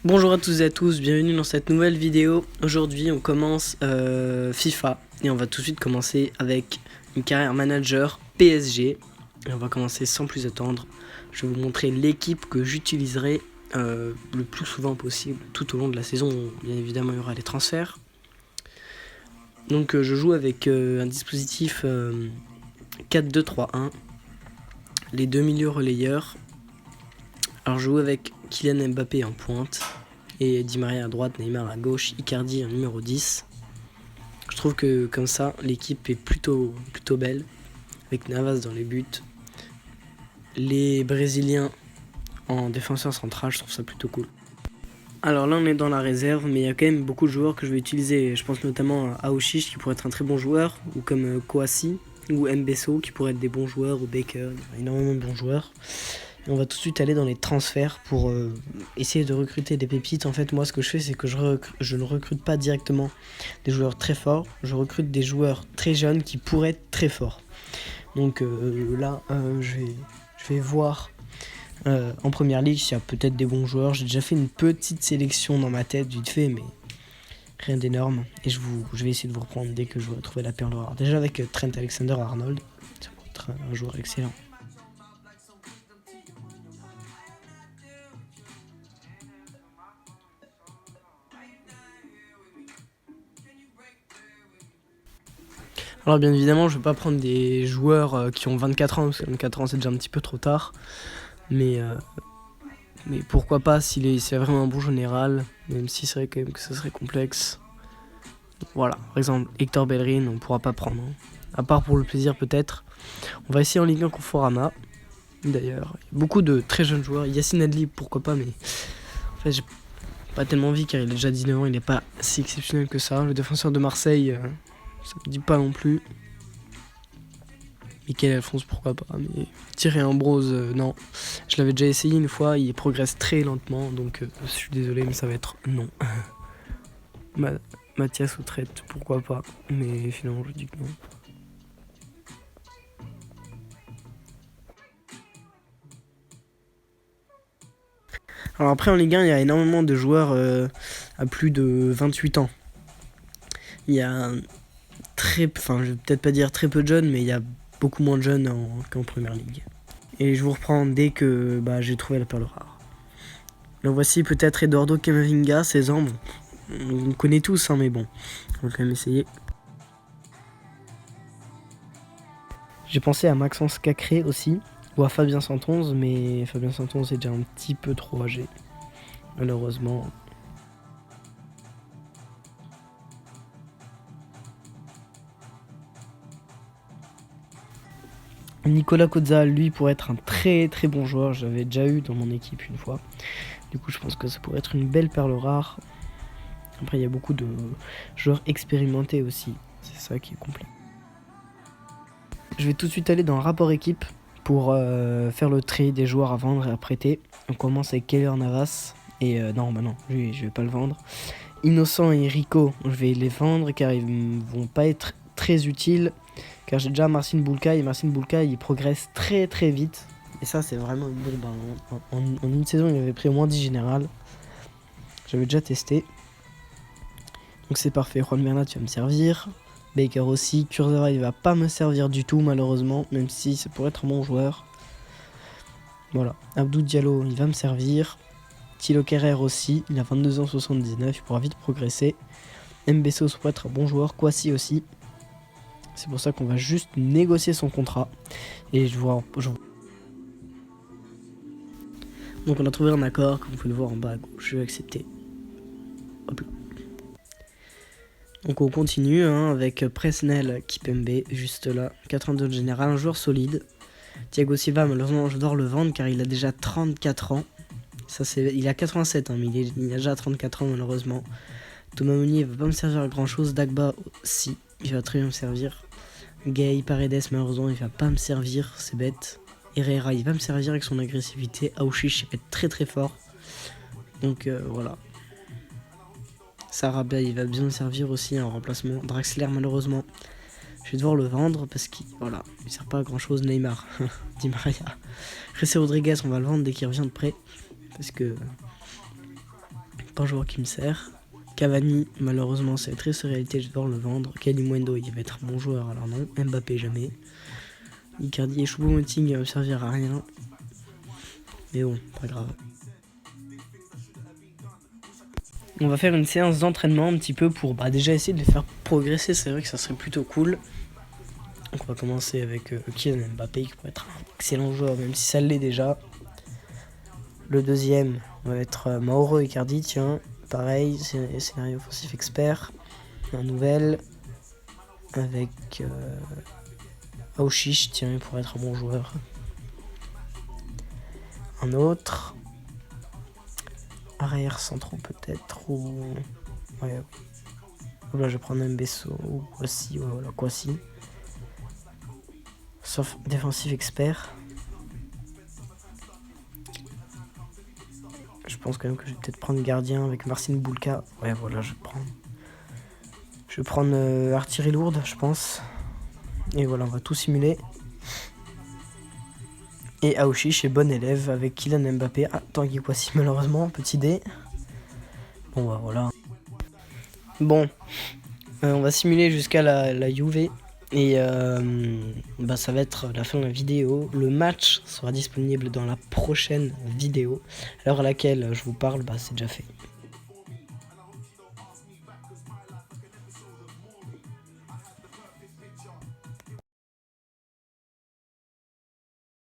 Bonjour à tous et à tous, bienvenue dans cette nouvelle vidéo. Aujourd'hui on commence FIFA et on va tout de suite commencer avec une carrière manager PSG. Et on va commencer sans plus attendre. Je vais vous montrer l'équipe que j'utiliserai le plus souvent possible tout au long de la saison. Bien évidemment il y aura les transferts. Donc je joue avec un dispositif 4-2-3-1. Les deux milieux relayeurs. Alors je joue avec Kylian Mbappé en pointe et Di Maria à droite, Neymar à gauche, Icardi en numéro 10. Je trouve que comme ça l'équipe est plutôt belle avec Navas dans les buts. Les Brésiliens en défenseur central, je trouve ça plutôt cool. Alors là on est dans la réserve, mais il y a quand même beaucoup de joueurs que je vais utiliser. Je pense notamment à Aouchiche qui pourrait être un très bon joueur, ou comme Kouassi ou Mbesso qui pourraient être des bons joueurs, ou Baker, il y a énormément de bons joueurs. On va tout de suite aller dans les transferts pour essayer de recruter des pépites. En fait, moi, ce que je fais, c'est que je ne recrute pas directement des joueurs très forts. Je recrute des joueurs très jeunes qui pourraient être très forts. Donc là, je vais voir en première ligue s'il y a peut-être des bons joueurs. J'ai déjà fait une petite sélection dans ma tête, vite fait, mais rien d'énorme. Et je vais essayer de vous reprendre dès que je vais trouver la perle rare. Déjà avec Trent Alexander-Arnold, ça peut être un joueur excellent. Alors bien évidemment, je ne vais pas prendre des joueurs qui ont 24 ans, parce que 24 ans c'est déjà un petit peu trop tard. Mais pourquoi pas s'il c'est vraiment un bon général, même si c'est vrai quand même que ça serait complexe. Donc, voilà, par exemple, Hector Bellerin, on ne pourra pas prendre. Hein. À part pour le plaisir peut-être. On va essayer en Ligue 1 Conforama. D'ailleurs, il y a beaucoup de très jeunes joueurs. Yacine Adli, pourquoi pas, mais en fait j'ai pas tellement envie car il a déjà 19 ans, il n'est pas si exceptionnel que ça. Le défenseur de Marseille... ça me dit pas non plus. Michael Alphonse, pourquoi pas. Mais Thierry Ambrose, non. Je l'avais déjà essayé une fois, il progresse très lentement. Donc je suis désolé, mais ça va être non. Mathias Outrette, pourquoi pas. Mais finalement, je dis que non. Alors après, en Ligue 1, il y a énormément de joueurs à plus de 28 ans. Il y a je vais peut-être pas dire très peu de jeunes, mais il y a beaucoup moins de jeunes qu'en première ligue. Et je vous reprends dès que j'ai trouvé la perle rare. Donc voici peut-être Eduardo Camavinga, 16 ans. Bon, on le connaît tous, hein, mais bon, on va quand même essayer. J'ai pensé à Maxence Cacré aussi, ou à Fabien Santonze, mais Fabien Santonze est déjà un petit peu trop âgé, malheureusement. Nicolas Kozza, lui, pourrait être un très très bon joueur. Je l'avais déjà eu dans mon équipe une fois. Du coup, je pense que ça pourrait être une belle perle rare. Après, il y a beaucoup de joueurs expérimentés aussi. C'est ça qui est complet. Je vais tout de suite aller dans le rapport équipe pour faire le tri des joueurs à vendre et à prêter. On commence avec Keylor Navas. Et non, lui, je vais pas le vendre. Innocent et Rico, je vais les vendre car ils vont pas être très utiles. Car j'ai déjà Marcin Bulka, et Marcin Bulka il progresse très très vite. Et ça c'est vraiment une bombe. En une saison il avait pris au moins 10 générales. J'avais déjà testé. Donc c'est parfait, Juan Bernat tu vas me servir. Baker aussi, Kurzawa il va pas me servir du tout malheureusement. Même si ça pourrait être un bon joueur. Voilà, Abdou Diallo il va me servir. Thilo Kerrer aussi, il a 22 ans 79, il pourra vite progresser. Mbesso pourrait être un bon joueur, Kouassi aussi. C'est pour ça qu'on va juste négocier son contrat. Et donc on a trouvé un accord, comme vous pouvez le voir en bas à gauche. Je vais accepter. Hop là. Donc on continue avec Presnel Kipembe, juste là. 82 de général, un joueur solide. Thiago Silva, malheureusement, je dois le vendre car il a déjà 34 ans. Il a 87, mais il a déjà 34 ans malheureusement. Thomas Meunier ne va pas me servir à grand chose. Dagba aussi, il va très bien me servir. Gay Paredes malheureusement il va pas me servir, c'est bête. Herrera il va me servir avec son agressivité. Aouchiche il va être très très fort. Donc voilà. Sarabia il va bien me servir aussi en remplacement. Draxler malheureusement je vais devoir le vendre parce qu'il sert pas à grand chose. Neymar, Di Maria. José Rodriguez on va le vendre dès qu'il revient de prêt. Parce que pas un joueur qui me sert. Cavani, malheureusement, c'est une triste réalité, je vais devoir le vendre. Kalimundo, il va être un bon joueur, alors non. Mbappé, jamais. Icardi et Choupo-Moting ne servir à rien. Mais bon, pas grave. On va faire une séance d'entraînement un petit peu pour déjà essayer de les faire progresser. C'est vrai que ça serait plutôt cool. Donc on va commencer avec Kylian Mbappé qui pourrait être un excellent joueur, même si ça l'est déjà. Le deuxième va être Mauro Icardi, tiens. Pareil, scénario offensif expert. Un nouvel. Avec Aouchiche, tiens, il pourrait être un bon joueur. Un autre. Arrière centraux peut-être. Ou. Ouais. Là, je vais prendre un Mbesso ou Kwasi. Voilà, Kwasi. Sauf défensif expert. Je pense quand même que je vais peut-être prendre gardien avec Marcin Bulka. Ouais, voilà, je vais prendre artillerie lourde, je pense. Et voilà, on va tout simuler. Et Aouchiche est bon élève avec Kylian Mbappé. Ah, Tanguy Kwasi, malheureusement, petit dé. Bon, bah voilà. Bon, on va simuler jusqu'à la Juve. Et ça va être la fin de la vidéo. Le match sera disponible dans la prochaine vidéo. À l'heure à laquelle je vous parle, c'est déjà fait.